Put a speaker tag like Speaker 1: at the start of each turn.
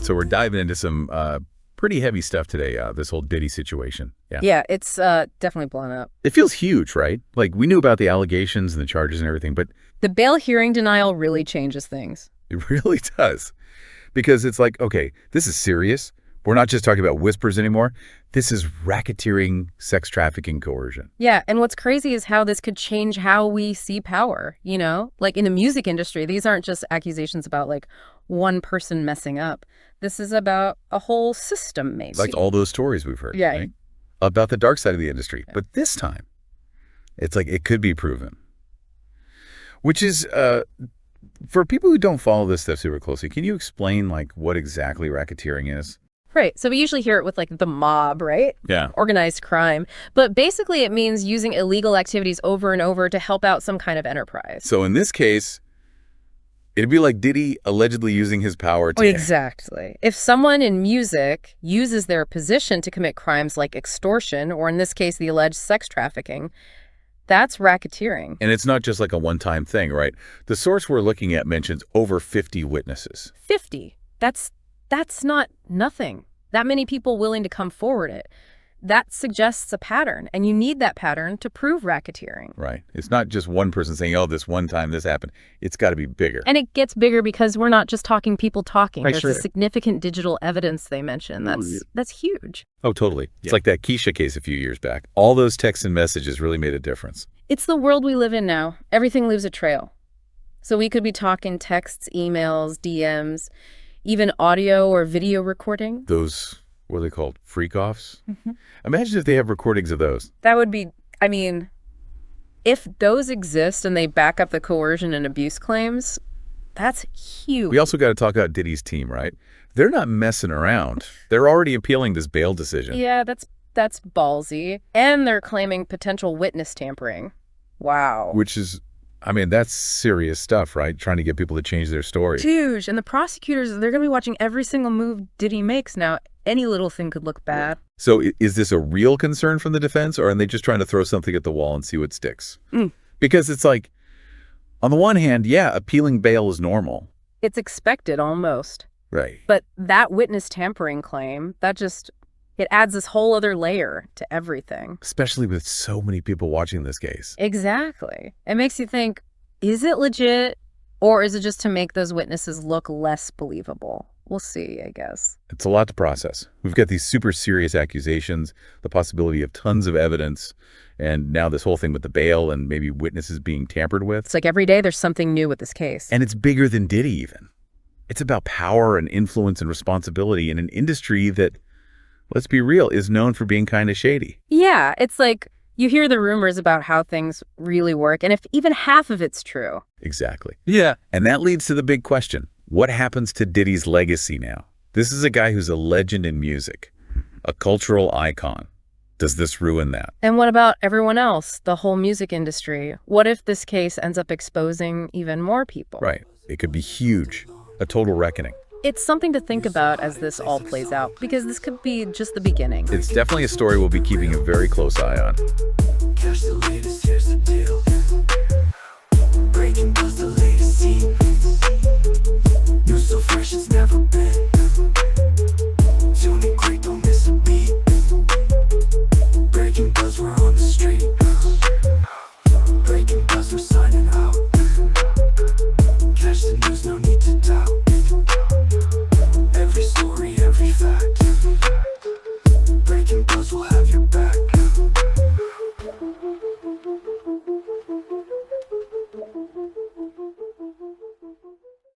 Speaker 1: So we're diving into some pretty heavy stuff today, this whole Diddy situation.
Speaker 2: Yeah, it's definitely blown up.
Speaker 1: It feels huge, right? Like, we knew about the allegations and the charges and everything, but
Speaker 2: The bail hearing denial really changes things.
Speaker 1: it really does. Because it's like, okay, this is serious. We're not just talking about whispers anymore. This is racketeering, sex trafficking, coercion.
Speaker 2: Yeah, and what's crazy is how this could change how we see power, you know? Like in the music industry, these aren't just accusations about like one person messing up. This is about a whole system, maybe.
Speaker 1: Like all those stories we've heard,
Speaker 2: Yeah.
Speaker 1: right? About the dark side of the industry. But this time, it's like it could be proven. Which is, for people who don't follow this stuff super closely, can you explain like what exactly racketeering is?
Speaker 2: Right. So we usually hear it with like the mob, right?
Speaker 1: Yeah.
Speaker 2: Organized crime. But basically it means using illegal activities over and over to help out some kind of enterprise.
Speaker 1: So in this case, it'd be like Diddy allegedly using his power to...
Speaker 2: Exactly. If someone in music uses their position to commit crimes like extortion, or in this case, the alleged sex trafficking, that's racketeering.
Speaker 1: And it's not just like a one-time thing, right? The source we're looking at mentions over 50 witnesses.
Speaker 2: 50. That's not nothing. That many people willing to come forward it. That suggests a pattern, and you need that pattern to prove racketeering.
Speaker 1: Right. It's not just one person saying, oh, this one time this happened. It's got to be bigger.
Speaker 2: And it gets bigger because we're not just talking people talking.
Speaker 1: Right,
Speaker 2: There's
Speaker 1: sure.
Speaker 2: the significant digital evidence they mentioned. That's huge.
Speaker 1: Oh, totally. It's like that Keisha case a few years back. All those texts and messages really made a difference.
Speaker 2: It's the world we live in now. Everything leaves a trail. So we could be talking texts, emails, DMs, even audio or video recording.
Speaker 1: Those, what are they called? Freak-offs? Imagine if they have recordings of those.
Speaker 2: That would be, I mean, if those exist and they back up the coercion and abuse claims, that's huge.
Speaker 1: We also got to talk about Diddy's team, right? They're not messing around. They're already appealing this bail decision.
Speaker 2: Yeah, that's ballsy. And they're claiming potential witness tampering. Wow.
Speaker 1: Which is, I mean, that's serious stuff, right? Trying to get people to change their story.
Speaker 2: Huge. And the prosecutors, they're going to be watching every single move Diddy makes now. Any little thing could look bad.
Speaker 1: So is this a real concern from the defense, or are they just trying to throw something at the wall and see what sticks? Because it's like, on the one hand, yeah, appealing bail is normal.
Speaker 2: It's expected almost.
Speaker 1: Right.
Speaker 2: But that witness tampering claim, it adds this whole other layer to everything.
Speaker 1: Especially with so many people watching this case.
Speaker 2: Exactly. It makes you think, is it legit, or is it just to make those witnesses look less believable? We'll see, I guess.
Speaker 1: It's a lot to process. We've got these super serious accusations, the possibility of tons of evidence, and now this whole thing with the bail and maybe witnesses being tampered with.
Speaker 2: It's like every day there's something new with this case.
Speaker 1: And it's bigger than Diddy even. It's about power and influence and responsibility in an industry that, let's be real, is known for being kind of shady.
Speaker 2: Yeah, it's like you hear the rumors about how things really work, and if even half of it's true.
Speaker 1: Exactly. Yeah. And that leads to the big question. What happens to Diddy's legacy now? This is a guy who's a legend in music, a cultural icon. Does this ruin that?
Speaker 2: And what about everyone else, the whole music industry? What if this case ends up exposing even more people?
Speaker 1: Right. It could be huge, a total reckoning.
Speaker 2: It's something to think about as this all plays out, because this could be just the beginning.
Speaker 1: It's definitely a story we'll be keeping a very close eye on.
Speaker 3: Catch the latest, here's the deal. Breaking does the latest scene. News so fresh it's never been. Tune in quick, don't miss a beat. Breaking buzz, we're on the street. Breaking buzz, we're